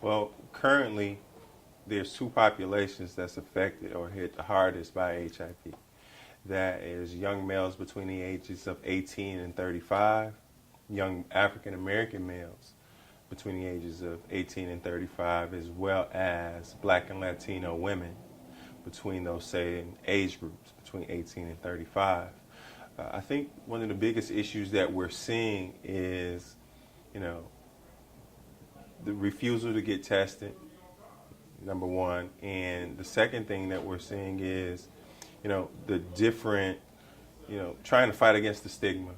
Well, currently, there's two populations that's affected or hit the hardest by HIV. That is young males between the ages of 18 and 35, young African American males between the ages of 18 and 35, as well as Black and Latino women between those same age groups, between 18 and 35. I think one of the biggest issues that we're seeing is, you know, the refusal to get tested, number one. And the second thing that we're seeing is, the different, trying to fight against the stigma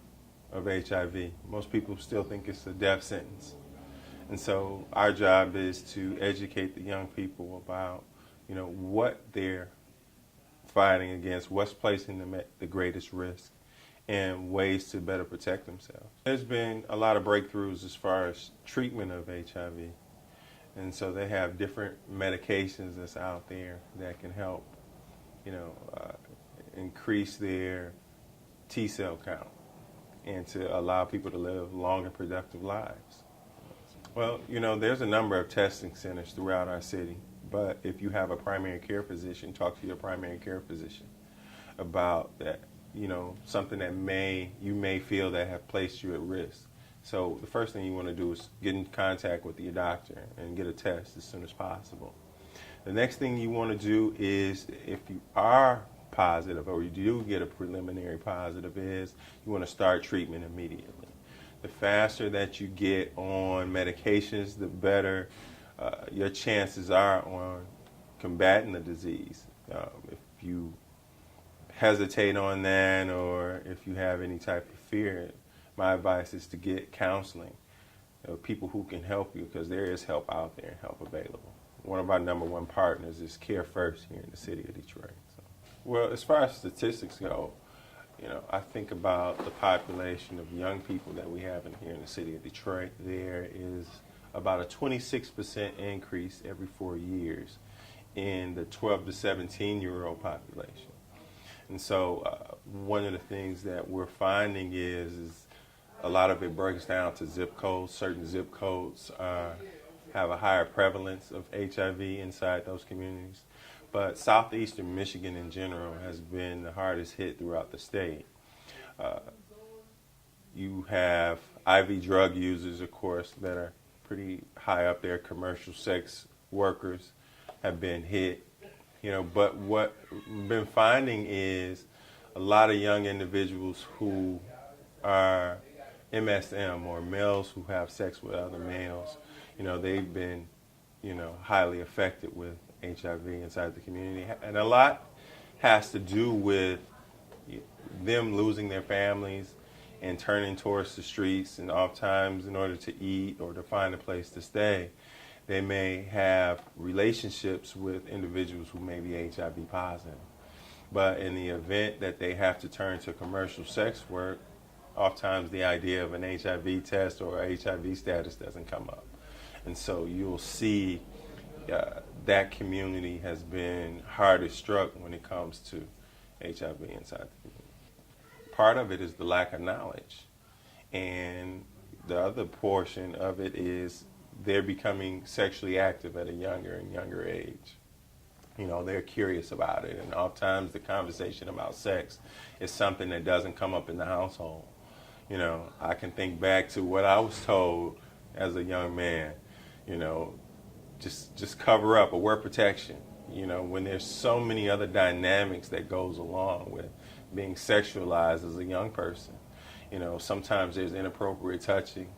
of HIV. Most people still think it's a death sentence. And so our job is to educate the young people about, what they're fighting against, what's placing them at the greatest risk, and ways to better protect themselves. There's been a lot of breakthroughs as far as treatment of HIV. And so they have different medications that's out there that can help, increase their T cell count and to allow people to live long and productive lives. Well, there's a number of testing centers throughout our city, but if you have a primary care physician, talk to your primary care physician about that, something that you may feel that have placed you at risk. So the first thing you want to do is get in contact with your doctor and get a test as soon as possible. The next thing you want to do is, if you are positive or you do get a preliminary positive, is you want to start treatment immediately. The faster that you get on medications, the better your chances are on combating the disease. If you hesitate on that, or if you have any type of fear, my advice is to get counseling, people who can help you, because there is help out there and help available. One of our number one partners is Care First here in the city of Detroit. So, well, as far as statistics go, I think about the population of young people that we have here in the city of Detroit. There is about a 26% increase every 4 years in the 12 to 17-year-old population. And so one of the things that we're finding is a lot of it breaks down to zip codes. Certain zip codes have a higher prevalence of HIV inside those communities. But southeastern Michigan in general has been the hardest hit throughout the state. You have IV drug users, of course, that are pretty high up there. Commercial sex workers have been hit. But what we've been finding is a lot of young individuals who are MSM, or males who have sex with other males, they've been, highly affected with HIV inside the community. And a lot has to do with them losing their families and turning towards the streets, and oftentimes in order to eat or to find a place to stay, they may have relationships with individuals who may be HIV positive. But in the event that they have to turn to commercial sex work, oftentimes the idea of an HIV test or HIV status doesn't come up. And so you'll see that community has been hardest struck when it comes to HIV inside the community. Part of it is the lack of knowledge. And the other portion of it is they're becoming sexually active at a younger and younger age. They're curious about it. And oftentimes the conversation about sex is something that doesn't come up in the household. I can think back to what I was told as a young man, just cover up or wear protection, when there's so many other dynamics that goes along with being sexualized as a young person. Sometimes there's inappropriate touching.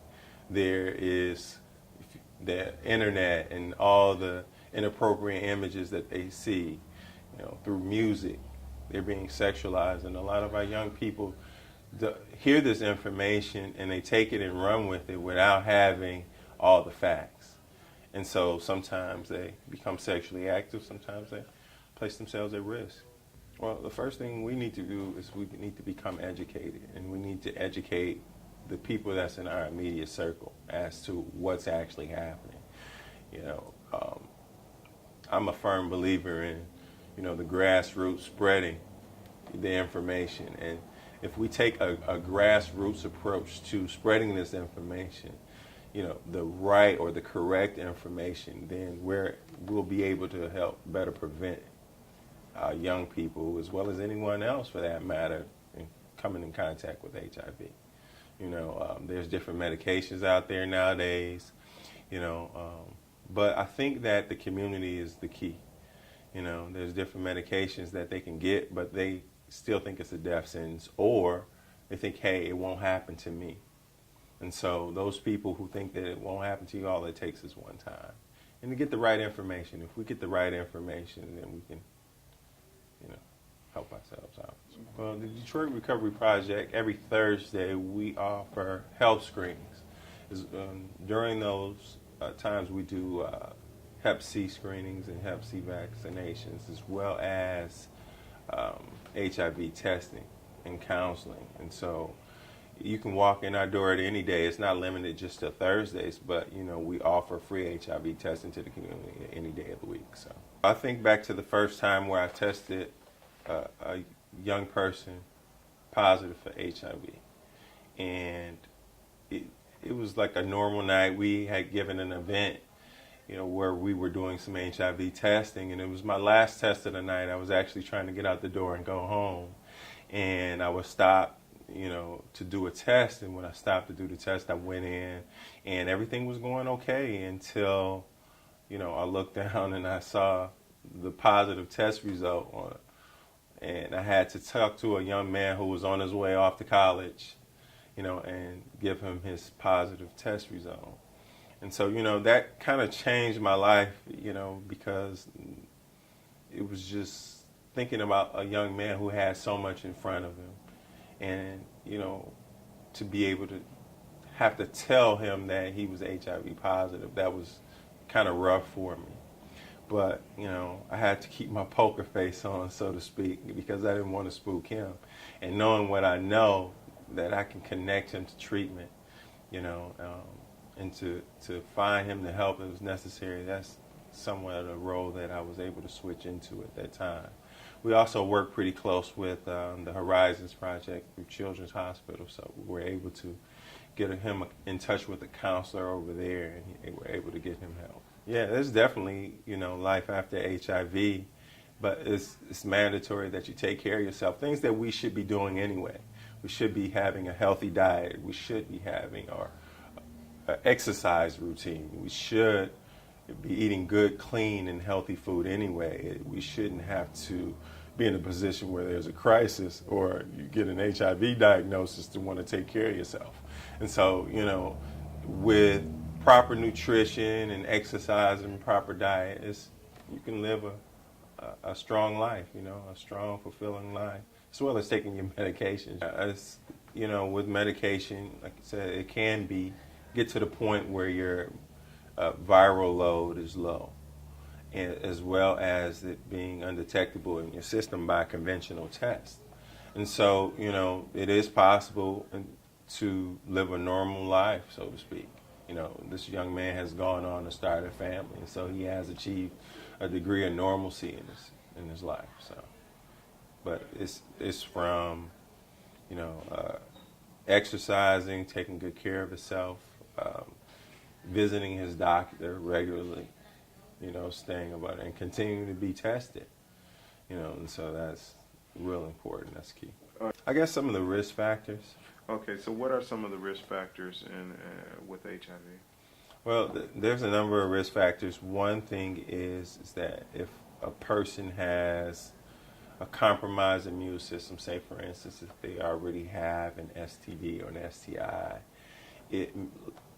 There is the internet and all the inappropriate images that they see, through music. They're being sexualized, and a lot of our young people hear this information and they take it and run with it without having all the facts. And so sometimes they become sexually active, sometimes they place themselves at risk. Well, the first thing we need to do is we need to become educated, and we need to educate the people that's in our immediate circle as to what's actually happening. I'm a firm believer in, the grassroots spreading the information. And if we take a grassroots approach to spreading this information, the right or the correct information, then we'll be able to help better prevent young people, as well as anyone else for that matter, coming in contact with HIV. There's different medications out there nowadays, but I think that the community is the key. There's different medications that they can get, but they still think it's a death sentence, or they think, hey, it won't happen to me. And so those people who think that it won't happen to you, all it takes is one time. And to get the right information. If we get the right information, then we can, help ourselves out. Well, the Detroit Recovery Project, every Thursday we offer health screenings. During those times we do Hep C screenings and Hep C vaccinations, as well as HIV testing and counseling. And so you can walk in our door at any day. It's not limited just to Thursdays, but we offer free HIV testing to the community any day of the week. So I think back to the first time where I tested a young person positive for HIV, and it was like a normal night. We had given an event, where we were doing some HIV testing, and it was my last test of the night. I was actually trying to get out the door and go home, and I was stopped, to do a test. And when I stopped to do the test, I went in, and everything was going okay until, I looked down and I saw the positive test result on it. And I had to talk to a young man who was on his way off to college, and give him his positive test result. And so, that kind of changed my life, because it was just thinking about a young man who had so much in front of him. And, to be able to have to tell him that he was HIV positive, that was kind of rough for me. But, I had to keep my poker face on, so to speak, because I didn't want to spook him. And knowing what I know, that I can connect him to treatment, and to find him the help that was necessary, that's somewhat of a role that I was able to switch into at that time. We also work pretty close with the Horizons Project through Children's Hospital, so we were able to get him in touch with a counselor over there, and we were able to get him help. Yeah, there's definitely, life after HIV, but it's mandatory that you take care of yourself. Things that we should be doing anyway. We should be having a healthy diet. We should be having our exercise routine. We should be eating good, clean, and healthy food anyway. We shouldn't have to be in a position where there's a crisis or you get an HIV diagnosis to want to take care of yourself. And so, with proper nutrition and exercise and proper diet, you can live a strong life, a strong, fulfilling life, as well as taking your medication. With medication, like I said, it can get to the point where your viral load is low, and as well as it being undetectable in your system by conventional tests. And so, it is possible to live a normal life, so to speak. This young man has gone on to start a family, and so he has achieved a degree of normalcy in his life. So, but it's from exercising, taking good care of himself, visiting his doctor regularly, staying about it, and continuing to be tested. And so that's real important. That's key. I guess some of the risk factors. Okay, so what are some of the risk factors with HIV? Well, there's a number of risk factors. One thing is that if a person has a compromised immune system, say for instance if they already have an STD or an STI, it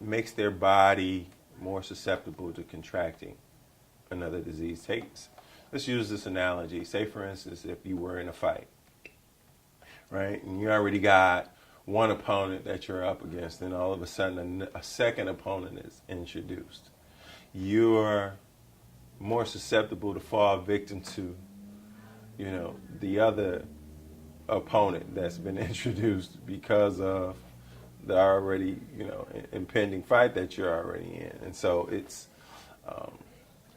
makes their body more susceptible to contracting another disease. Let's use this analogy. Say for instance if you were in a fight, right, and you already got one opponent that you're up against, and all of a sudden a second opponent is introduced. You're more susceptible to fall victim to, the other opponent that's been introduced because of the already, impending fight that you're already in. And so it's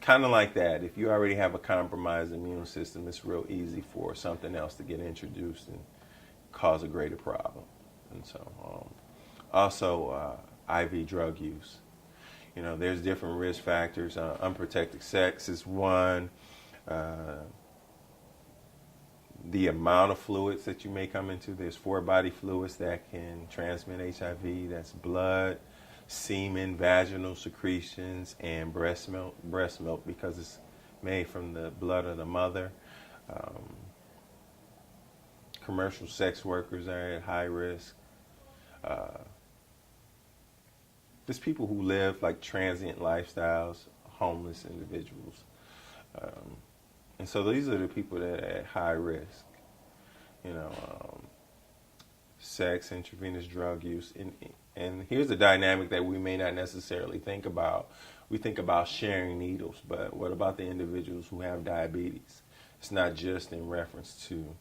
kind of like that. If you already have a compromised immune system, it's real easy for something else to get introduced and cause a greater problem. And so also IV drug use. You know, there's different risk factors. Unprotected sex is one. The amount of fluids that you may come into. There's 4 body fluids that can transmit HIV. That's blood, semen, vaginal secretions, and breast milk. Breast milk because it's made from the blood of the mother. Commercial sex workers are at high risk. There's people who live like transient lifestyles, homeless individuals. And so these are the people that are at high risk. You know, sex, intravenous drug use. And here's the dynamic that we may not necessarily think about. We think about sharing needles, but what about the individuals who have diabetes? It's not just in reference to,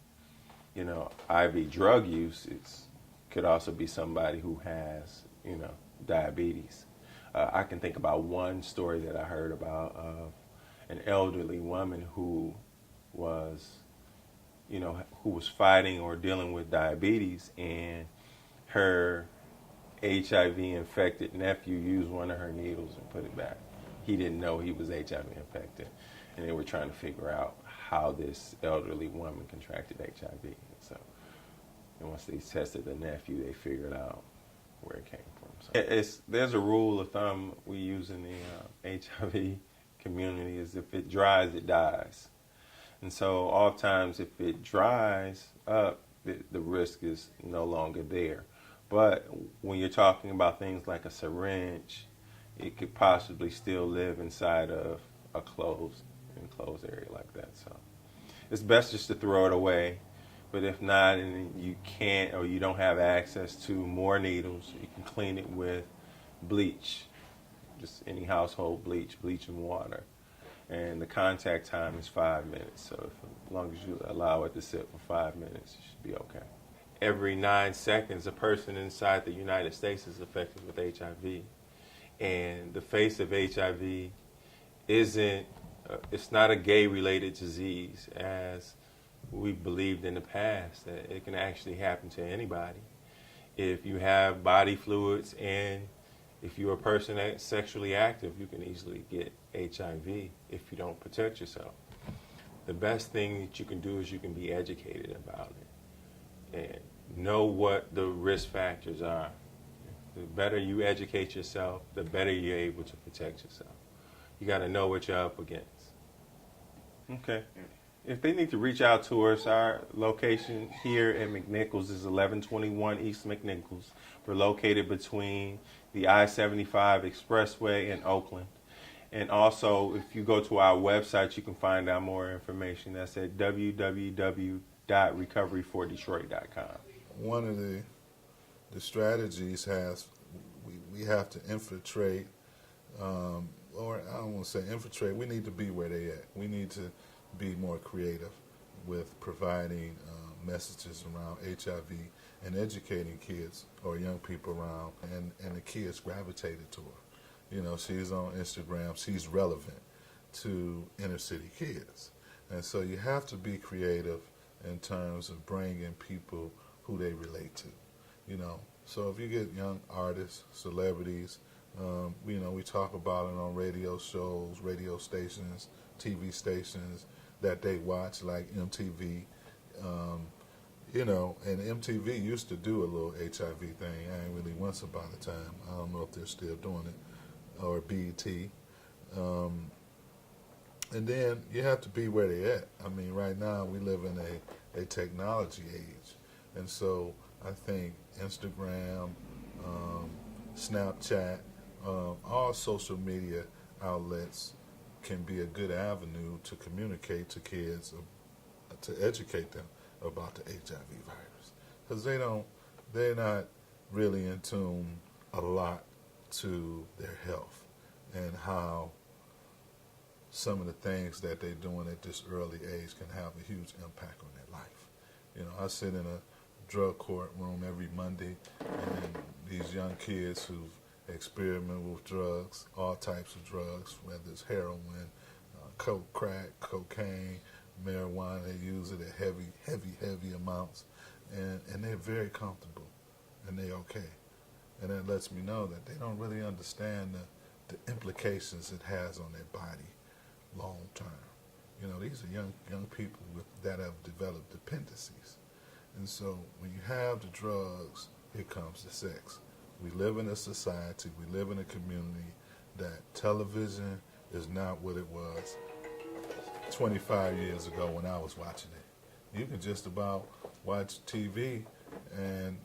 you know, IV drug use. It could also be somebody who has, you know, diabetes. I can think about one story that I heard about of an elderly woman who was, you know, who was fighting or dealing with diabetes, and her HIV infected nephew used one of her needles and put it back. He didn't know he was HIV infected, and they were trying to figure out how this elderly woman contracted HIV. And so, and once they tested the nephew, they figured out where it came from. So there's a rule of thumb we use in the HIV community is if it dries, it dies. And so oftentimes if it dries up, the risk is no longer there. But when you're talking about things like a syringe, it could possibly still live inside of a enclosed area like that. So it's best just to throw it away. But if not, and you can't or you don't have access to more needles, you can clean it with bleach, just any household bleach and water. And the contact time is 5 minutes. So as long as you allow it to sit for 5 minutes, it should be okay. Every 9 seconds, a person inside the United States is affected with HIV. And the face of HIV it's not a gay-related disease as we believed in the past, that it can actually happen to anybody. If you have body fluids and if you're a person that's sexually active, you can easily get HIV if you don't protect yourself. The best thing that you can do is you can be educated about it and know what the risk factors are. The better you educate yourself, the better you're able to protect yourself. You got to know what you're up against. Okay. If they need to reach out to us, our location here at McNichols is 1121 East McNichols. We're located between the I-75 Expressway and Oakland. And also, if you go to our website, you can find out more information. That's at www.recoveryfordetroit.com. One of the strategies we have to infiltrate, or I don't want to say infiltrate, we need to be where they at. We need to be more creative with providing messages around HIV and educating kids or young people around, and the kids gravitated to her. You know, she's on Instagram, she's relevant to inner city kids. And so you have to be creative in terms of bringing people who they relate to, you know. So if you get young artists, celebrities, you know, we talk about it on radio shows, radio stations, TV stations that they watch, like MTV, you know, and MTV used to do a little HIV thing. I ain't really once upon a time. I don't know if they're still doing it, or BET. And then you have to be where they at. I mean, right now we live in a technology age. And so I think Instagram, Snapchat, all social media outlets can be a good avenue to communicate to kids, to educate them about the HIV virus. Because they're not really in tune a lot to their health and how some of the things that they're doing at this early age can have a huge impact on their life. You know, I sit in a drug court room every Monday, and these young kids who've experimented with drugs, all types of drugs, whether it's heroin, coke, crack, cocaine, marijuana, they use it at heavy amounts, and they're very comfortable, and they're okay. And that lets me know that they don't really understand the implications it has on their body long term. You know, these are young people that have developed dependencies. And so when you have the drugs, here comes the sex. We live in a society, we live in a community that television is not what it was 25 years ago when I was watching it. You can just about watch TV and,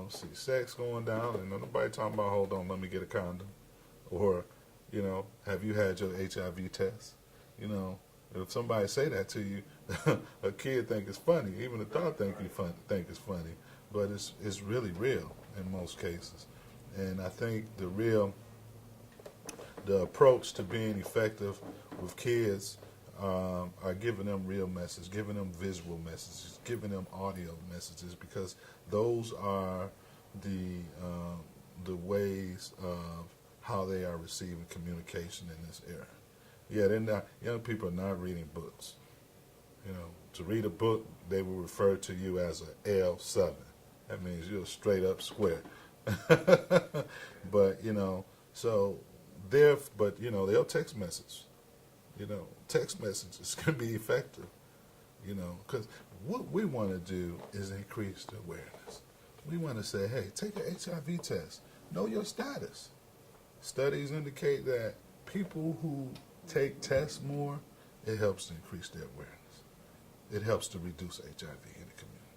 see sex going down, and nobody talking about, hold on, let me get a condom. Or, have you had your HIV test? If somebody say that to you, a kid think it's funny. Even an adult think it's funny, but it's really real in most cases. And I think the approach to being effective with kids are giving them real messages, giving them visual messages, giving them audio messages, because those are the ways of how they are receiving communication in this era. Yeah, they're not. Young people are not reading books. To read a book, they will refer to you as a L7. That means you're a straight up square. But they'll text message. Text messages can be effective. Because what we want to do is increase the awareness. We want to say, hey, take an HIV test. Know your status. Studies indicate that people who take tests more, it helps to increase their awareness. It helps to reduce HIV in the community.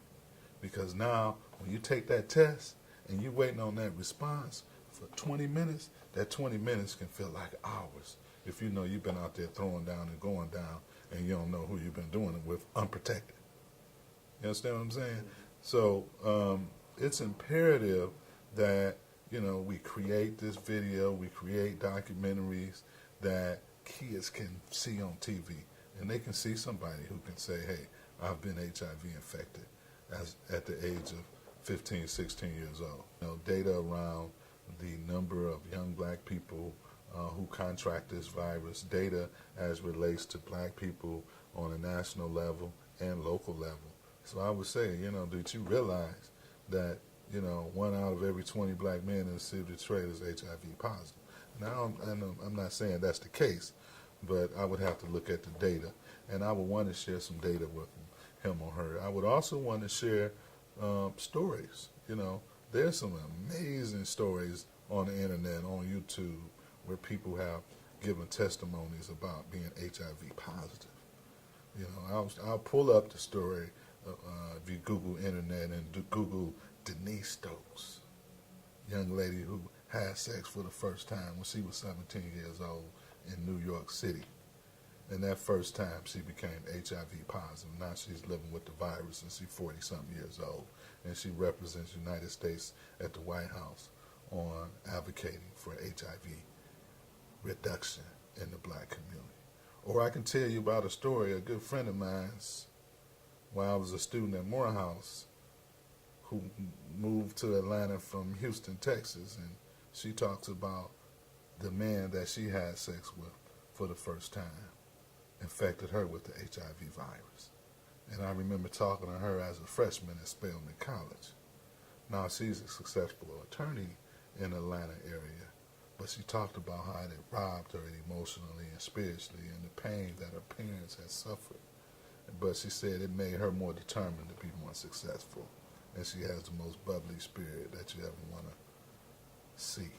Because now, when you take that test and you're waiting on that response for 20 minutes, that 20 minutes can feel like hours if you know you've been out there throwing down and going down and you don't know who you've been doing it with unprotected. You understand what I'm saying? So it's imperative that, we create this video, we create documentaries that kids can see on TV, and they can see somebody who can say, hey, I've been HIV infected at the age of 15, 16 years old. Data around the number of young black people who contract this virus, data as relates to black people on a national level and local level. So I would say, did you realize that, 1 out of every 20 black men in the city of Detroit is HIV positive? Now, I'm not saying that's the case, but I would have to look at the data, and I would want to share some data with him or her. I would also want to share stories. There's some amazing stories on the internet, on YouTube, where people have given testimonies about being HIV positive. I'll pull up the story if you Google internet and Google Denise Stokes, young lady who had sex for the first time when she was 17 years old in New York City. And that first time she became HIV positive. Now she's living with the virus and she's 40-something years old. And she represents the United States at the White House on advocating for HIV reduction in the black community. Or I can tell you about a story, a good friend of mine's, while I was a student at Morehouse, who moved to Atlanta from Houston, Texas, and she talks about the man that she had sex with for the first time infected her with the HIV virus. And I remember talking to her as a freshman at Spelman College. Now she's a successful attorney in the Atlanta area, but she talked about how it robbed her emotionally and spiritually and the pain that her parents had suffered. But she said it made her more determined to be more successful. And she has the most bubbly spirit that you ever want to see.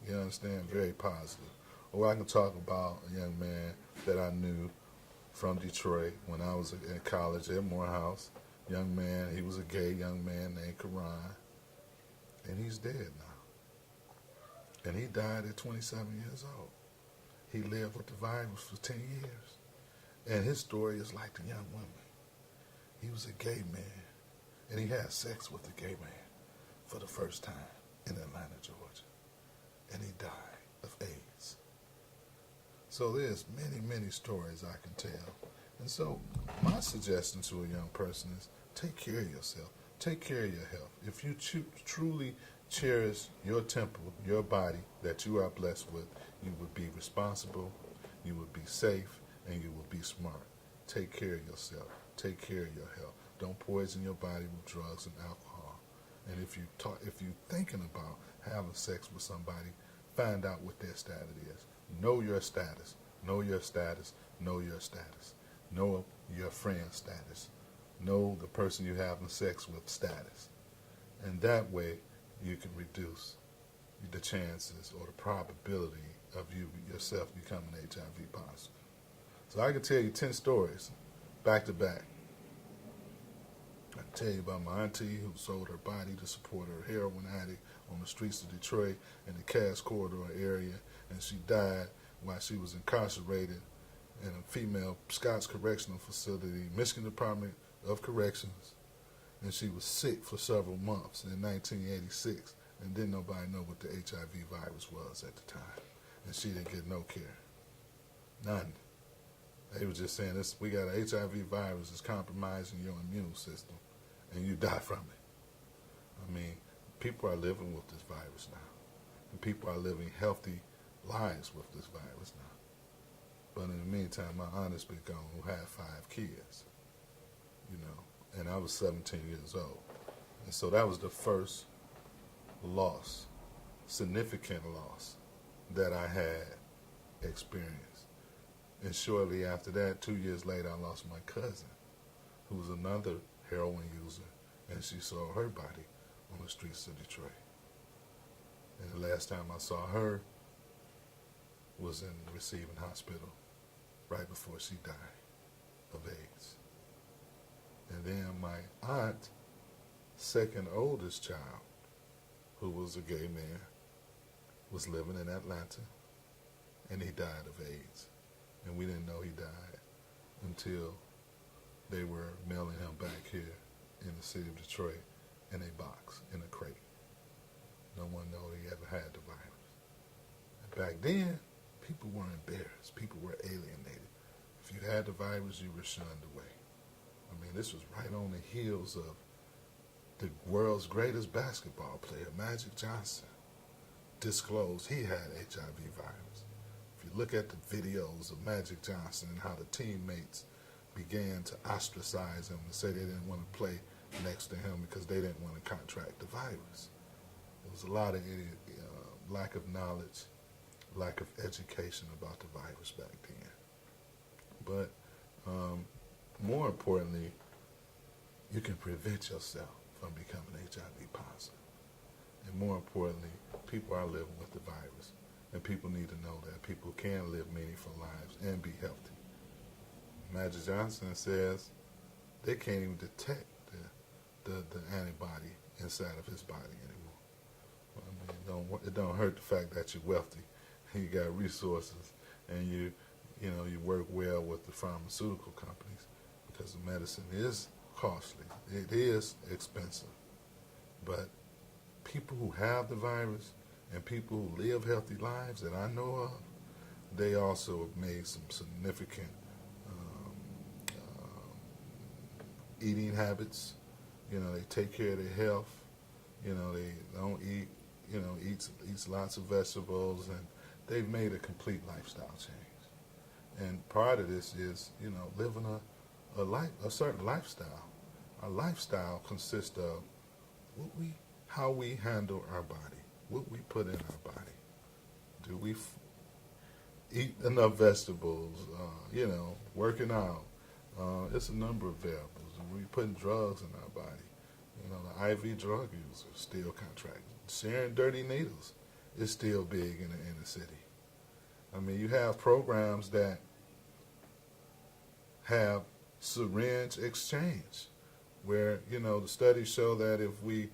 You understand? Very positive. Or I can talk about a young man that I knew from Detroit when I was in college at Morehouse. Young man, he was a gay young man named Karan. And he's dead now. And he died at 27 years old. He lived with the virus for 10 years. And his story is like the young woman. He was a gay man. And he had sex with a gay man for the first time in Atlanta, Georgia. And he died of AIDS. So there's many, many stories I can tell. And so my suggestion to a young person is take care of yourself. Take care of your health. If you truly cherish your temple, your body that you are blessed with, you would be responsible, you would be safe, and you will be smart. Take care of yourself. Take care of your health. Don't poison your body with drugs and alcohol. And if you're thinking about having sex with somebody, find out what their status is. Know your status. Know your status. Know your status. Know your friend's status. Know the person you're having sex with status. And that way you can reduce the chances or the probability of you yourself becoming HIV positive. So I can tell you 10 stories back to back. I can tell you about my auntie who sold her body to support her heroin addict on the streets of Detroit in the Cass Corridor area, and she died while she was incarcerated in a female Scott's Correctional Facility, Michigan Department of Corrections, and she was sick for several months in 1986, and didn't nobody know what the HIV virus was at the time, and she didn't get no care, none. They were just saying, this, we got an HIV virus that's compromising your immune system, and you die from it. I mean, people are living with this virus now, and people are living healthy lives with this virus now. But in the meantime, my aunt's been gone, who had 5 kids, you know, and I was 17 years old. And so that was the first loss, significant loss, that I had experienced. And shortly after that, 2 years later, I lost my cousin, who was another heroin user, and she saw her body on the streets of Detroit. And the last time I saw her was in the receiving hospital right before she died of AIDS. And then my aunt, second oldest child, who was a gay man, was living in Atlanta, and he died of AIDS. And we didn't know he died until they were mailing him back here in the city of Detroit in a box, in a crate. No one knew he ever had the virus. And back then, people were embarrassed. People were alienated. If you had the virus, you were shunned away. I mean, this was right on the heels of the world's greatest basketball player, Magic Johnson, disclosed he had HIV virus. If you look at the videos of Magic Johnson and how the teammates began to ostracize him and say they didn't want to play next to him because they didn't want to contract the virus. There was a lot of lack of knowledge, lack of education about the virus back then. But more importantly, you can prevent yourself from becoming HIV positive. And more importantly, people are living with the virus. And people need to know that people can live meaningful lives and be healthy. Magic Johnson says they can't even detect the antibody inside of his body anymore. I mean, it don't hurt the fact that you're wealthy, you got resources, and you work well with the pharmaceutical companies, because the medicine is costly. It is expensive. But people who have the virus and people who live healthy lives that I know of, they also have made some significant eating habits. You know, they take care of their health. You know, they don't eat, eats lots of vegetables, and they've made a complete lifestyle change. And part of this is, living a certain lifestyle. Our lifestyle consists of how we handle our body, what we put in our body. Do we eat enough vegetables? Working out. It's a number of variables. We putting drugs in our body. The IV drug users still contracting. Sharing dirty needles is still big in the inner city. I mean, you have programs that have syringe exchange, where, the studies show that if we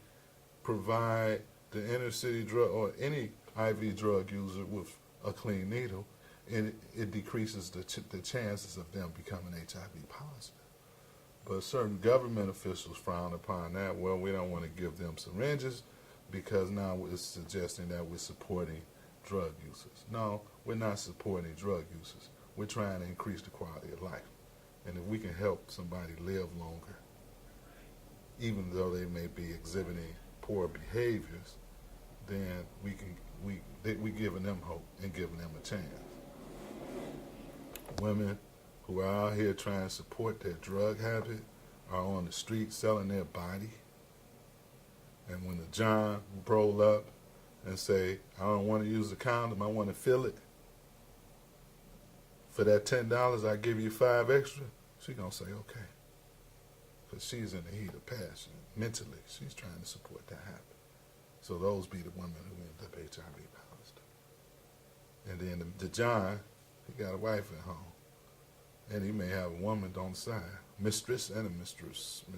provide the inner city drug or any IV drug user with a clean needle, it decreases the chances of them becoming HIV positive. But certain government officials frown upon that. Well, we don't want to give them syringes because now it's suggesting that we're supporting drug users. No, we're not supporting drug users. We're trying to increase the quality of life. And if we can help somebody live longer, even though they may be exhibiting poor behaviors, then we're giving them hope and giving them a chance. Women who are out here trying to support their drug habit are on the street selling their body. And when the John roll up and say, I don't want to use the condom, I want to feel it, for that $10, I give you 5 extra, she going to say, okay. Because she's in the heat of passion. Mentally, she's trying to support that happen. So those be the women who end up HIV positive. And then the John, he got a wife at home. And he may have a woman on the side, mistress and a mistress and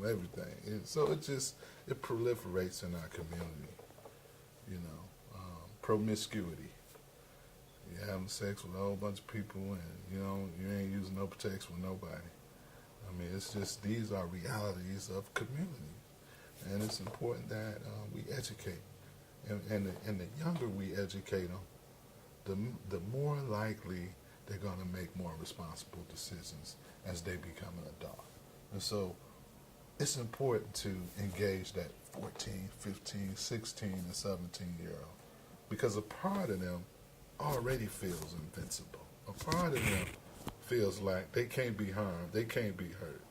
everything. And so it proliferates in our community, promiscuity. You're having sex with a whole bunch of people and, you ain't using no protection with nobody. I mean, it's just, these are realities of community. And it's important that we educate. And the younger we educate them, the more likely they're going to make more responsible decisions as they become an adult. And so it's important to engage that 14, 15, 16, and 17-year-old, because a part of them already feels invincible. A part of them feels like they can't be harmed, they can't be hurt.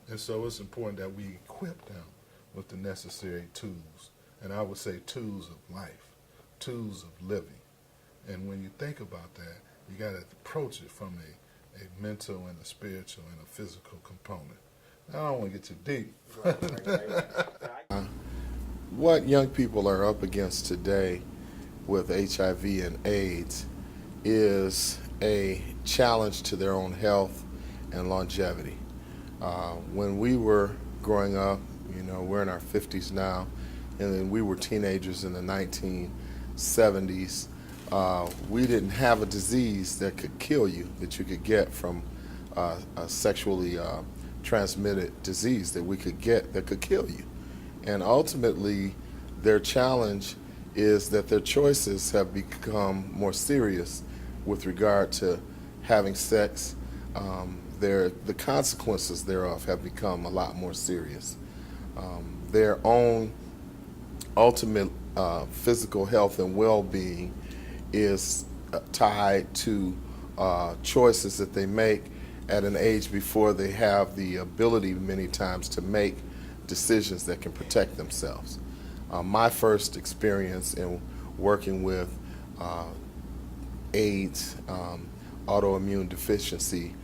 And so it's important that we equip them with the necessary tools, and I would say tools of life, tools of living. And when you think about that, you got to approach it from a mental and a spiritual and a physical component. Now, I don't want to get too deep. What young people are up against today with HIV and AIDS is a challenge to their own health and longevity. When we were growing up, we're in our 50s now, and then we were teenagers in the 1970s. We didn't have a disease that could kill you, that you could get from a sexually transmitted disease that we could get that could kill you. And ultimately, their challenge is that their choices have become more serious with regard to having sex. The consequences thereof have become a lot more serious. Their own ultimate physical health and well-being is tied to choices that they make at an age before they have the ability many times to make decisions that can protect themselves. My first experience in working with AIDS, autoimmune deficiency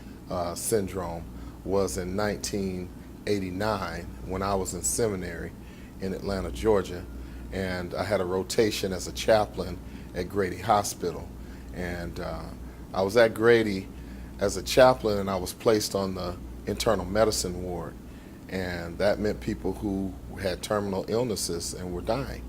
syndrome, was in 1989 when I was in seminary in Atlanta, Georgia, and I had a rotation as a chaplain at Grady Hospital. And I was at Grady as a chaplain, and I was placed on the internal medicine ward. And that meant people who had terminal illnesses and were dying.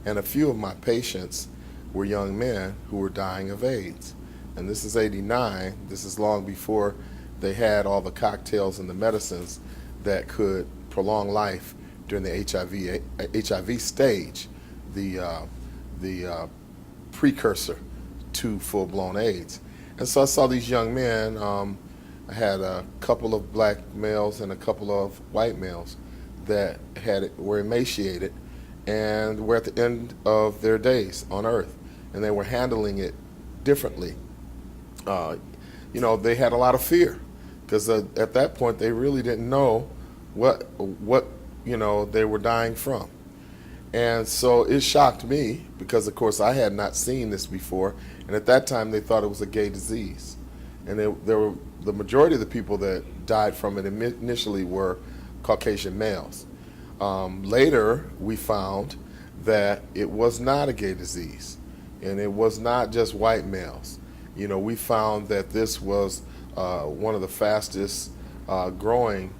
And a few of my patients were young men who were dying of AIDS. And this is '89. This is long before they had all the cocktails and the medicines that could prolong life during the HIV stage, the precursor to full-blown AIDS. And so I saw these young men. I had a couple of black males and a couple of white males that were emaciated and were at the end of their days on earth, and they were handling it differently. They had a lot of fear, because at that point they really didn't know what they were dying from. And so it shocked me, because of course I had not seen this before, and at that time they thought it was a gay disease. And the majority of the people that died from it initially were Caucasian males. Later we found that it was not a gay disease, and it was not just white males. We found that this was one of the fastest growing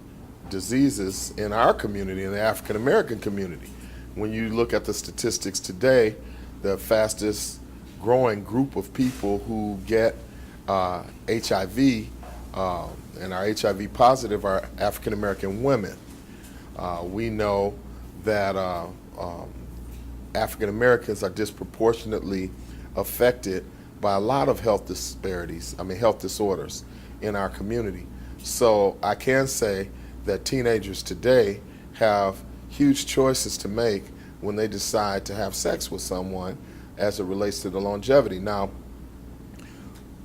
diseases in our community, in the African American community. When you look at the statistics today, the fastest growing group of people who get HIV and are HIV positive are African American women. We know that African Americans are disproportionately affected by a lot of health disorders in our community. So I can say that teenagers today have huge choices to make when they decide to have sex with someone as it relates to the longevity. Now,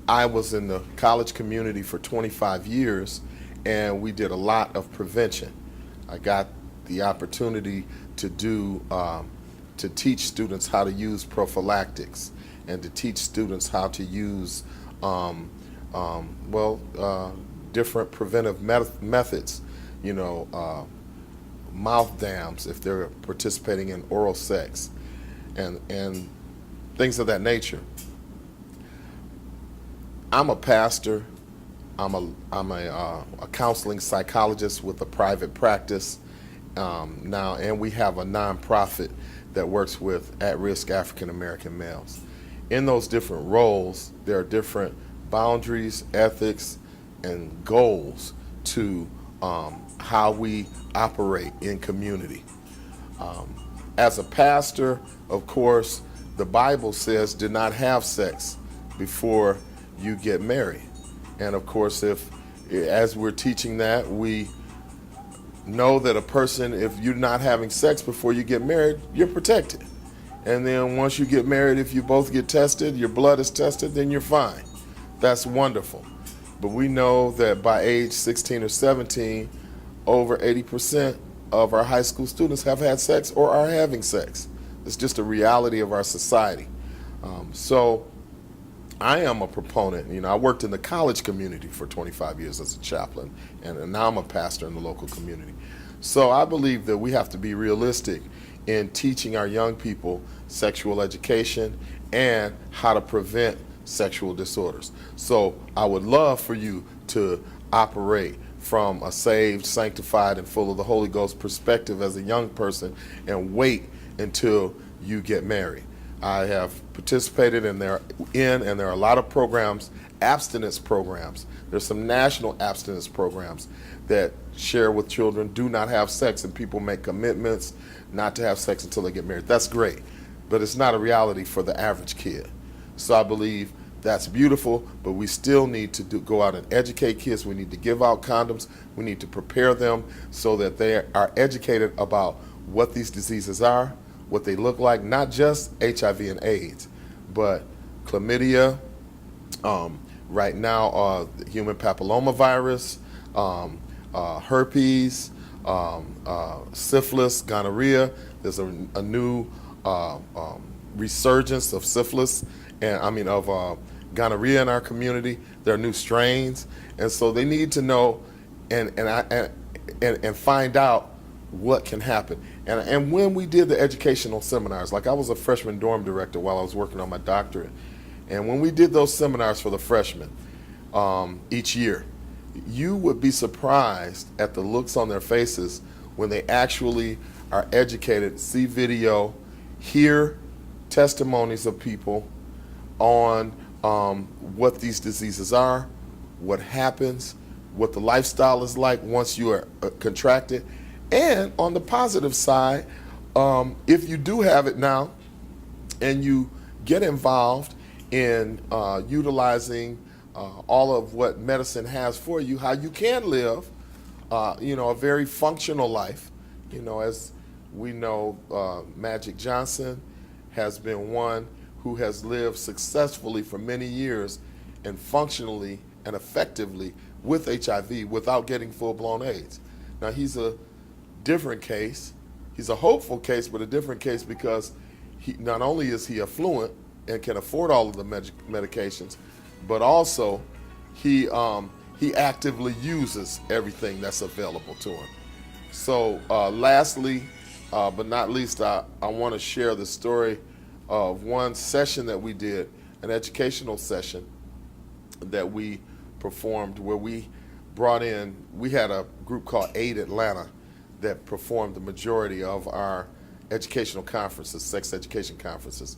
I was in the college community for 25 years, and we did a lot of prevention. I got the opportunity to do to teach students how to use prophylactics and to teach students how to use different preventive methods, mouth dams if they're participating in oral sex and things of that nature. I'm a pastor. I'm a counseling psychologist with a private practice now, and we have a nonprofit that works with at-risk African American males. In those different roles, there are different boundaries, ethics, and goals to how we operate in community. As a pastor, of course, the Bible says do not have sex before you get married. And of course, as we're teaching that, we know that a person, if you're not having sex before you get married, you're protected. And then once you get married, if you both get tested, your blood is tested, then you're fine. That's wonderful. But we know that by age 16 or 17, over 80% of our high school students have had sex or are having sex. It's just a reality of our society. So I am a proponent. I worked in the college community for 25 years as a chaplain, and now I'm a pastor in the local community. So I believe that we have to be realistic in teaching our young people sexual education and how to prevent sexual disorders. So I would love for you to operate from a saved, sanctified, and full of the Holy Ghost perspective as a young person and wait until you get married. I have participated and there are a lot of programs, abstinence programs. There's some national abstinence programs that share with children, do not have sex, and people make commitments not to have sex until they get married. That's great, but it's not a reality for the average kid. So I believe that's beautiful, but we still need to go out and educate kids. We need to give out condoms. We need to prepare them so that they are educated about what these diseases are, what they look like, not just HIV and AIDS, but chlamydia, right now human papillomavirus, herpes, syphilis, gonorrhea. There's a new resurgence of syphilis of gonorrhea in our community. There are new strains, and so they need to know and find out what can happen. And when we did the educational seminars, like I was a freshman dorm director while I was working on my doctorate, and when we did those seminars for the freshmen each year, you would be surprised at the looks on their faces when they actually are educated, see video, hear testimonies of people on what these diseases are, what happens, what the lifestyle is like once you are contracted. And on the positive side, if you do have it now and you get involved in utilizing all of what medicine has for you, how you can live, a very functional life. As we know, Magic Johnson has been one who has lived successfully for many years and functionally and effectively with HIV without getting full-blown AIDS. Now, he's a different case. He's a hopeful case, but a different case because not only is he affluent and can afford all of the medications, but also he actively uses everything that's available to him. So lastly, but not least, I want to share the story of one session that we did, an educational session that we performed where we had a group called Aid Atlanta that performed the majority of our educational conferences, sex education conferences.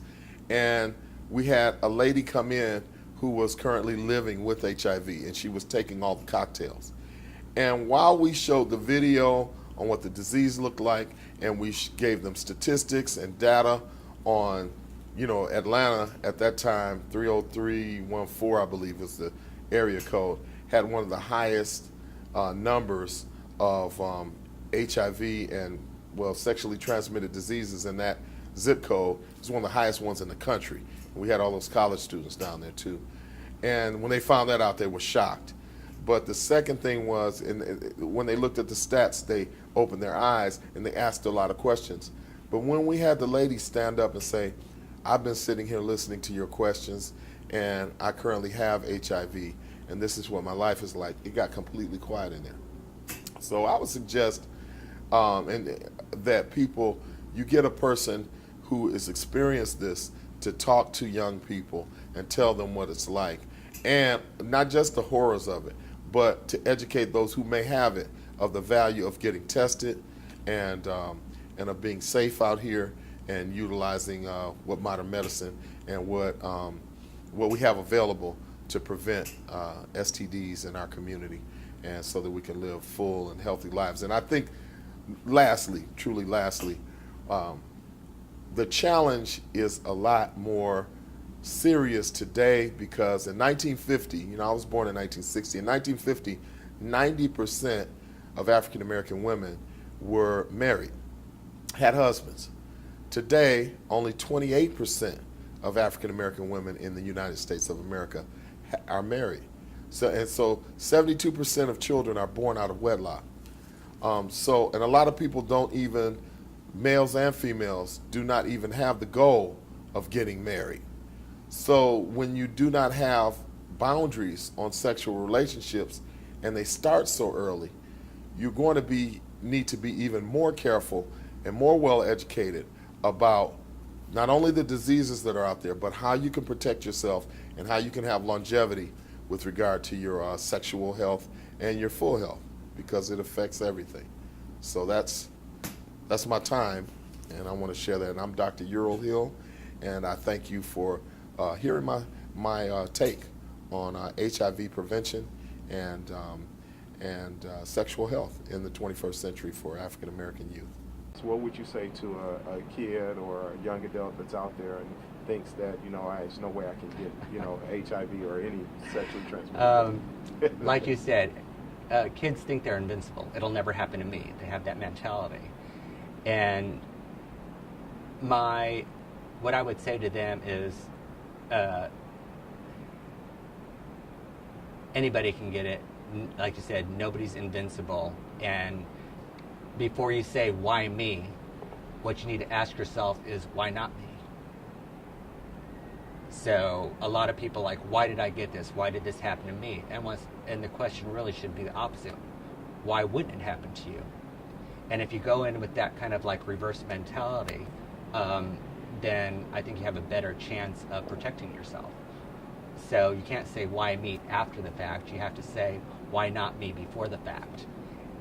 And we had a lady come in who was currently living with HIV, and she was taking all the cocktails. And while we showed the video on what the disease looked like, and we gave them statistics and data on, Atlanta at that time, 30314, I believe was the area code, had one of the highest numbers of HIV and, sexually transmitted diseases in that zip code. It's one of the highest ones in the country. We had all those college students down there too. And when they found that out, they were shocked. But the second thing was, when they looked at the stats, they opened their eyes and they asked a lot of questions. But when we had the ladies stand up and say, I've been sitting here listening to your questions, and I currently have HIV, and this is what my life is like, it got completely quiet in there. So I would suggest that people, you get a person who has experienced this to talk to young people and tell them what it's like. And not just the horrors of it, but to educate those who may have it of the value of getting tested and of being safe out here and utilizing what modern medicine and what we have available to prevent STDs in our community, and so that we can live full and healthy lives. And I think, lastly, truly lastly, the challenge is a lot more serious today because in 1950, I was born in 1960. In 1950, 90% of African American women were married, had husbands. Today, only 28% of African American women in the United States of America are married. So 72% of children are born out of wedlock. And a lot of people don't even, males and females, do not even have the goal of getting married. So when you do not have boundaries on sexual relationships and they start so early, you're going to need to be even more careful and more well educated about not only the diseases that are out there, but how you can protect yourself and how you can have longevity with regard to your sexual health and your full health, because it affects everything. So that's my time, and I want to share that. And I'm Dr. Ural Hill, and I thank you for hearing my take on HIV prevention and sexual health in the 21st century for African American youth. So what would you say to a kid or a young adult that's out there and thinks that, there's no way I can get, HIV or any sexually transmitted? Like you said, kids think they're invincible. It'll never happen to me. They have that mentality. And what I would say to them is, anybody can get it. Like you said, nobody's invincible. And before you say, why me, what you need to ask yourself is, why not me? So a lot of people like, why did I get this? Why did this happen to me? And the question really should be the opposite. Why wouldn't it happen to you? And if you go in with that kind of like reverse mentality, then I think you have a better chance of protecting yourself. So you can't say, why me after the fact? You have to say, why not me before the fact?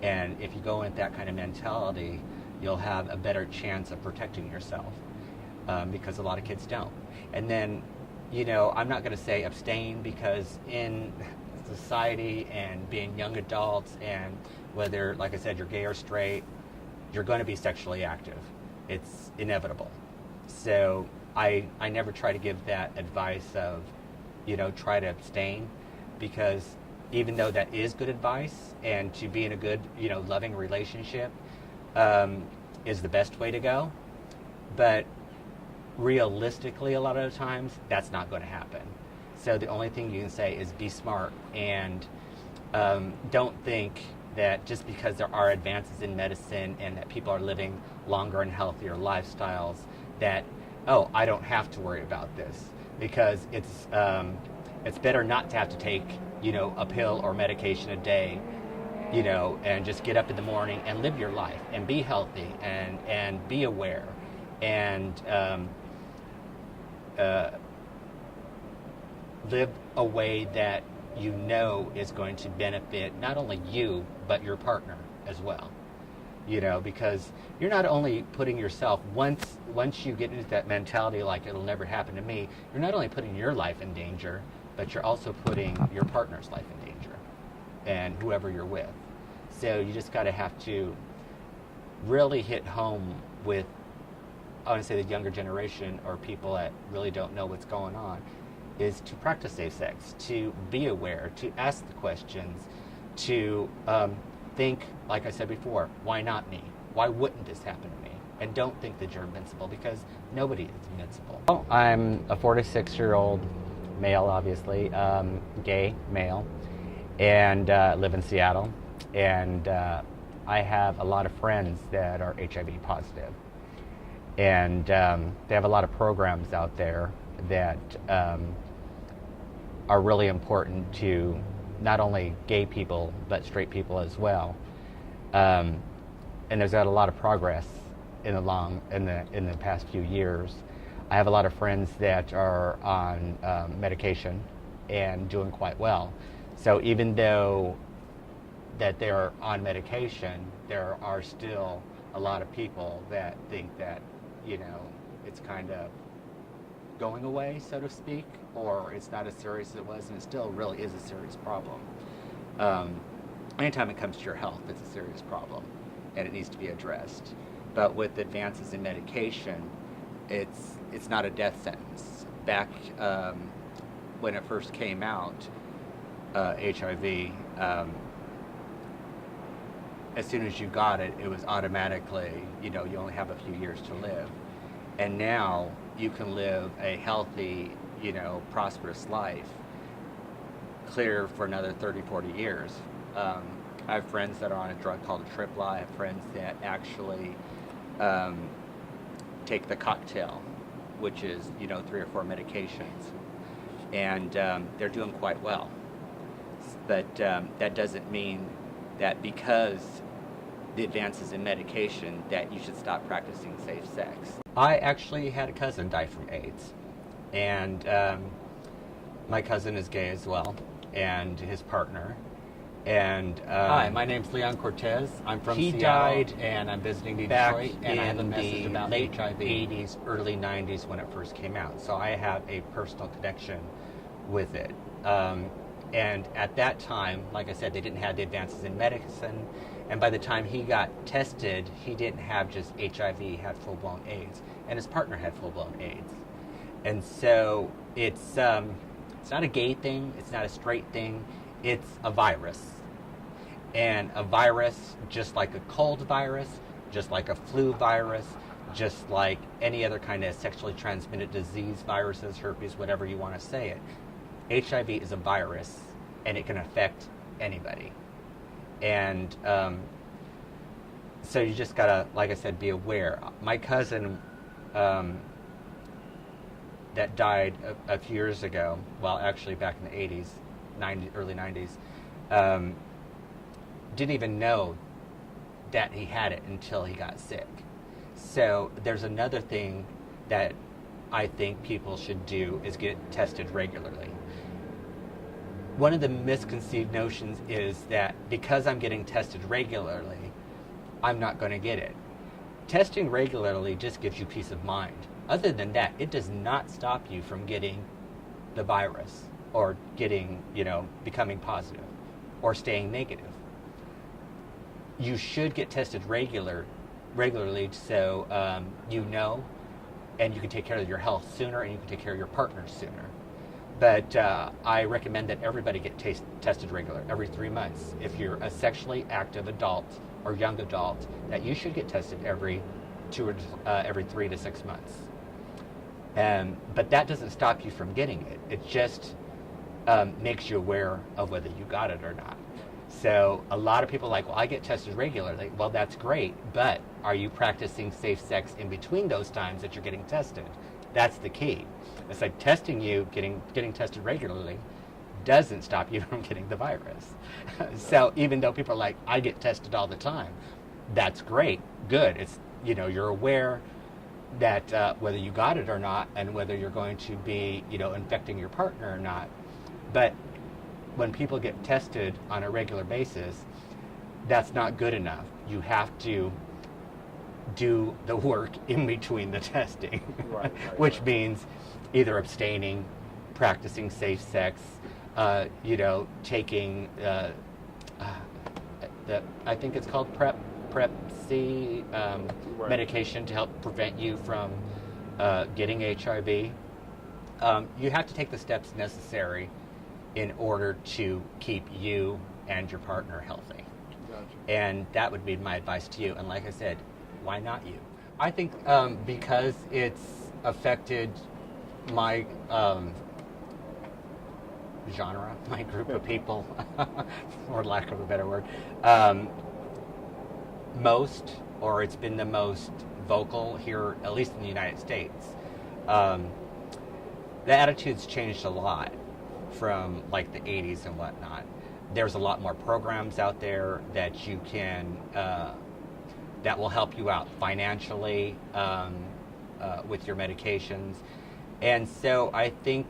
And if you go in with that kind of mentality, you'll have a better chance of protecting yourself, because a lot of kids don't. And then, I'm not going to say abstain, because in society and being young adults, and whether, like I said, you're gay or straight, you're going to be sexually active. It's inevitable. So I never try to give that advice of, try to abstain, because even though that is good advice, and to be in a good, loving relationship is the best way to go, but realistically, a lot of the times, that's not going to happen. So the only thing you can say is be smart, and don't think that just because there are advances in medicine and that people are living longer and healthier lifestyles, that, I don't have to worry about this, because it's better not to have to take, a pill or medication a day, and just get up in the morning and live your life and be healthy and be aware and live a way that is going to benefit not only you, but your partner as well. Because you're not only putting yourself, once you get into that mentality like it'll never happen to me, you're not only putting your life in danger, but you're also putting your partner's life in danger and whoever you're with. So you just got to have to really hit home with, I want to say, the younger generation or people that really don't know what's going on, is to practice safe sex, to be aware, to ask the questions, to think, like I said before, why not me? Why wouldn't this happen to me? And don't think that you're invincible, because nobody is invincible. I'm a 46-year-old male, obviously, gay male, and live in Seattle. And I have a lot of friends that are HIV positive. And they have a lot of programs out there that are really important to not only gay people but straight people as well. And there's been a lot of progress in the past few years. I have a lot of friends that are on medication and doing quite well. So even though that they're on medication, there are still a lot of people that think that, it's kind of going away, so to speak, or it's not as serious as it was, and it still really is a serious problem. Anytime it comes to your health, it's a serious problem, and it needs to be addressed. But with advances in medication, it's not a death sentence. Back when it first came out, HIV, as soon as you got it, it was automatically, you only have a few years to live. And now you can live a healthy, prosperous life, clear for another 30, 40 years. I have friends that are on a drug called Tripla. I have friends that actually take the cocktail, which is, 3 or 4 medications. And they're doing quite well. But that doesn't mean that because the advances in medication that you should stop practicing safe sex. I actually had a cousin die from AIDS, and my cousin is gay as well, and his partner. And hi, my name's Leon Cortez. I'm from Seattle. He died, and I'm visiting Detroit, and I have a message about late HIV. 80s, early 90s when it first came out, so I have a personal connection with it. And at that time, like I said, they didn't have the advances in medicine. And by the time he got tested, he didn't have just HIV, he had full-blown AIDS. And his partner had full-blown AIDS. And so it's not a gay thing, it's not a straight thing, it's a virus. And a virus, just like a cold virus, just like a flu virus, just like any other kind of sexually transmitted disease, viruses, herpes, whatever you want to say it, HIV is a virus, and it can affect anybody. And so you just gotta, like I said, be aware. My cousin that died a few years ago, well, actually back in the 80s, early 90s, didn't even know that he had it until he got sick. So there's another thing that I think people should do is get tested regularly. One of the misconceived notions is that because I'm getting tested regularly, I'm not going to get it. Testing regularly just gives you peace of mind. Other than that, it does not stop you from getting the virus or getting, becoming positive or staying negative. You should get tested regularly so and you can take care of your health sooner and you can take care of your partner sooner. But I recommend that everybody get tested regular, every 3 months. If you're a sexually active adult or young adult, that you should get tested every 3 to 6 months. But that doesn't stop you from getting it. It just makes you aware of whether you got it or not. So a lot of people are like, well, I get tested regularly. Well, that's great, but are you practicing safe sex in between those times that you're getting tested? That's the key. It's like getting tested regularly doesn't stop you from getting the virus. So even though people are like, I get tested all the time, that's great, good. It's, you're aware that whether you got it or not and whether you're going to be, infecting your partner or not. But when people get tested on a regular basis, that's not good enough. You have to do the work in between the testing, which means either abstaining, practicing safe sex, taking I think it's called Prep C medication to help prevent you from getting HIV. You have to take the steps necessary in order to keep you and your partner healthy. Gotcha. And that would be my advice to you. And like I said, why not you? I think because it's affected my genre, my group of people, for lack of a better word, most, or it's been the most vocal here, at least in the United States. The attitude's changed a lot from like the 80s and whatnot. There's a lot more programs out there that you can, that will help you out financially with your medications. And so I think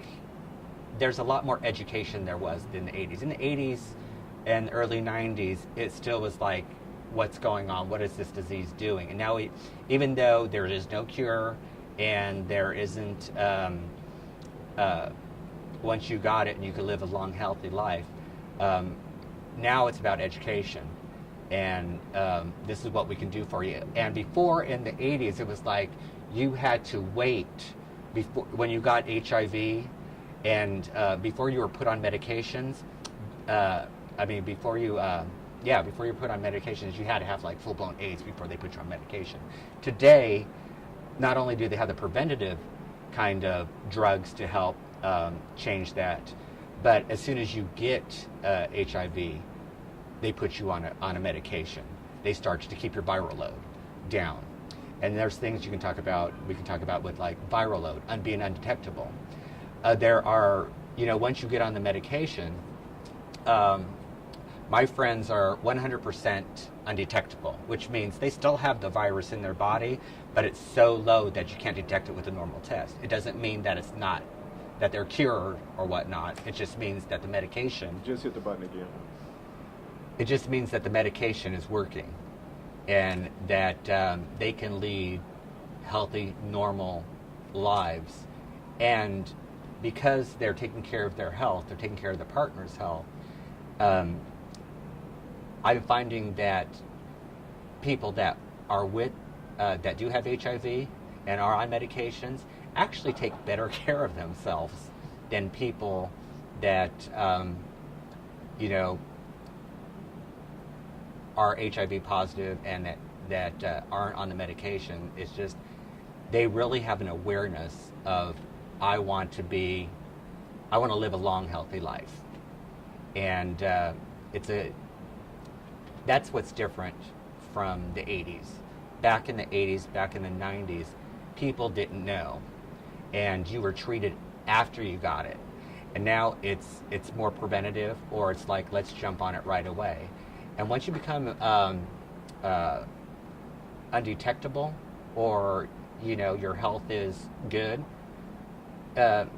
there's a lot more education there was in the 80s. In the 80s and early 90s, it still was like, what's going on? What is this disease doing? And now, even though there is no cure and there isn't, once you got it and you can live a long, healthy life, now it's about education. And this is what we can do for you. And before, in the 80s, it was like you had to wait before, when you got HIV and before you were put on medications, before you put on medications, you had to have like full-blown AIDS before they put you on medication. Today, not only do they have the preventative kind of drugs to help change that, but as soon as you get HIV, they put you on a medication. They start to keep your viral load down. And there's things we can talk about with like viral load, being undetectable. There are, once you get on the medication, my friends are 100% undetectable, which means they still have the virus in their body, but it's so low that you can't detect it with a normal test. It doesn't mean that it's not, that they're cured or whatnot. It just means that the medication... Just hit the button again. It just means that the medication is working and that they can lead healthy, normal lives. And because they're taking care of their health, they're taking care of their partner's health, I'm finding that people that are that do have HIV and are on medications actually take better care of themselves than people that, are HIV positive and that aren't on the medication. It's just, they really have an awareness of, I want to live a long, healthy life. And that's what's different from the 80s. Back in the 80s, back in the 90s, people didn't know. And you were treated after you got it. And now it's more preventative, or it's like, let's jump on it right away. And once you become undetectable, or your health is good, then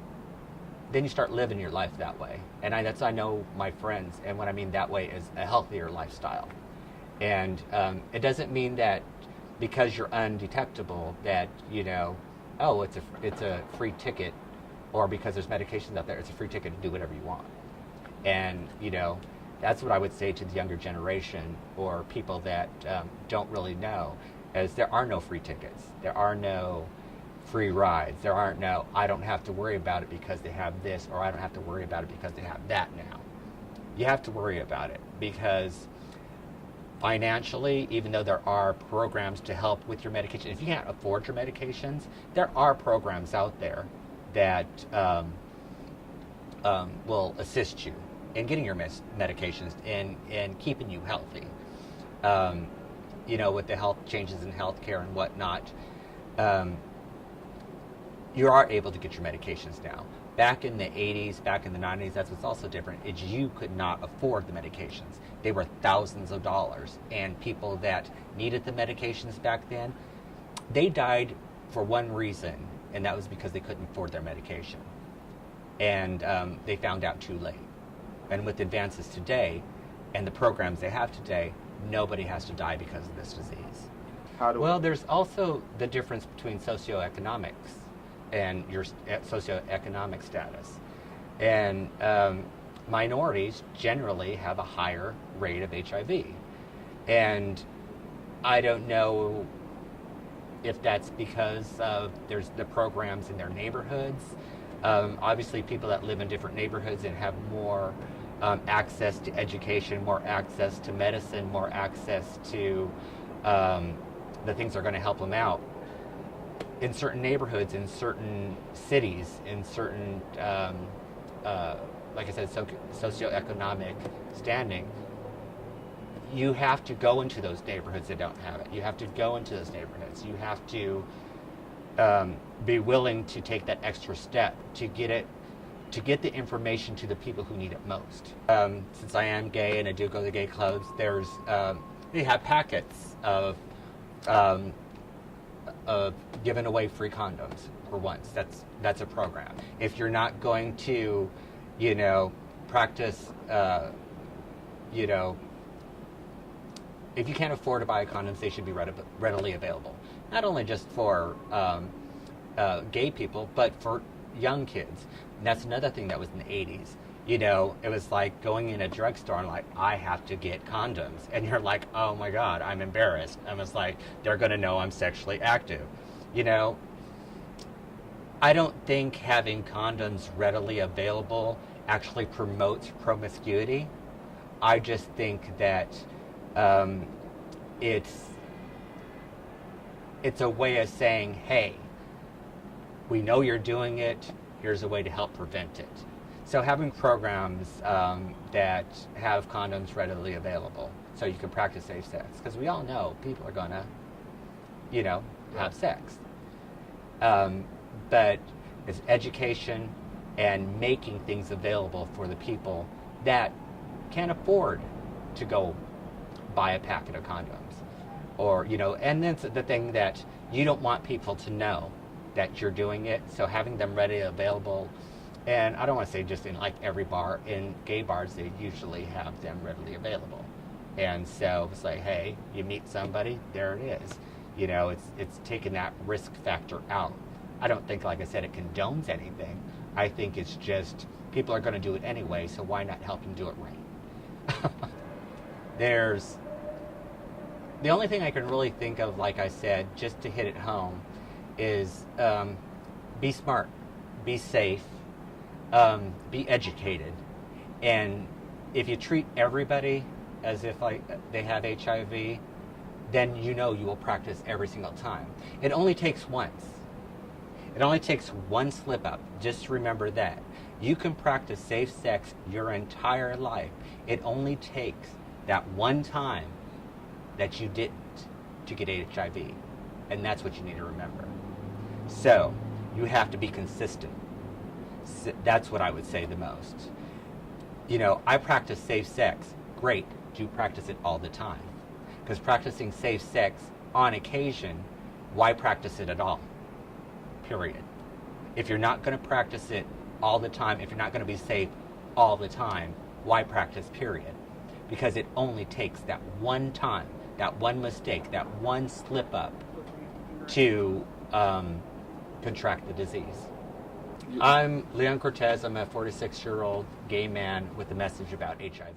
you start living your life that way. And I know my friends, and what I mean that way is a healthier lifestyle. And it doesn't mean that because you're undetectable that it's a free ticket, or because there's medications out there, it's a free ticket to do whatever you want. And that's what I would say to the younger generation, or people that don't really know, is there are no free tickets. There are no free rides. There aren't no, I don't have to worry about it because they have this, or I don't have to worry about it because they have that now. You have to worry about it because financially, even though there are programs to help with your medication, if you can't afford your medications, there are programs out there that will assist you in getting your medications and keeping you healthy. With the health changes in healthcare and whatnot, you are able to get your medications now. Back in the 80s, back in the 90s, that's what's also different, is you could not afford the medications. They were thousands of dollars. And people that needed the medications back then, they died for one reason, and that was because they couldn't afford their medication. And they found out too late. And with advances today, and the programs they have today, nobody has to die because of this disease. There's also the difference between socioeconomics and your socioeconomic status. And minorities generally have a higher rate of HIV. And I don't know if that's because of there's the programs in their neighborhoods. Obviously, people that live in different neighborhoods and have more access to education, more access to medicine, more access to the things that are going to help them out. In certain neighborhoods, in certain cities, in certain, like I said, socioeconomic standing, you have to go into those neighborhoods that don't have it. You have to go into those neighborhoods. You have to be willing to take that extra step to get the information to the people who need it most. Since I am gay and I do go to gay clubs, they have packets of giving away free condoms for once. That's a program. If you're not going to, practice, if you can't afford to buy condoms, they should be readily available. Not only just for gay people, but for young kids. And that's another thing that was in the 80s. It was like going in a drugstore and like, I have to get condoms. And you're like, oh my God, I'm embarrassed. I was like, they're going to know I'm sexually active. I don't think having condoms readily available actually promotes promiscuity. I just think that it's a way of saying, hey, we know you're doing it, here's a way to help prevent it. So having programs that have condoms readily available so you can practice safe sex, because we all know people are gonna, have sex. But it's education and making things available for the people that can't afford to go buy a packet of condoms. Or, and then the thing that you don't want people to know that you're doing it, so having them readily available. And I don't want to say just in like every bar, in gay bars, they usually have them readily available. And so it's like, hey, you meet somebody, there it is. It's taking that risk factor out. I don't think, like I said, it condones anything. I think it's just people are going to do it anyway, so why not help them do it right? The only thing I can really think of, like I said, just to hit it home, is be smart, be safe, be educated. And if you treat everybody as if they have HIV, then you will practice every single time. It only takes once. It only takes one slip up. Just remember that. You can practice safe sex your entire life. It only takes that one time that you didn't to get HIV. And that's what you need to remember. So, you have to be consistent. That's what I would say the most. I practice safe sex. Great. Do you practice it all the time? Because practicing safe sex on occasion, why practice it at all? Period. If you're not going to practice it all the time, if you're not going to be safe all the time, why practice, period? Because it only takes that one time, that one mistake, that one slip up to contract the disease. I'm Leon Cortez. I'm a 46-year-old gay man with a message about HIV.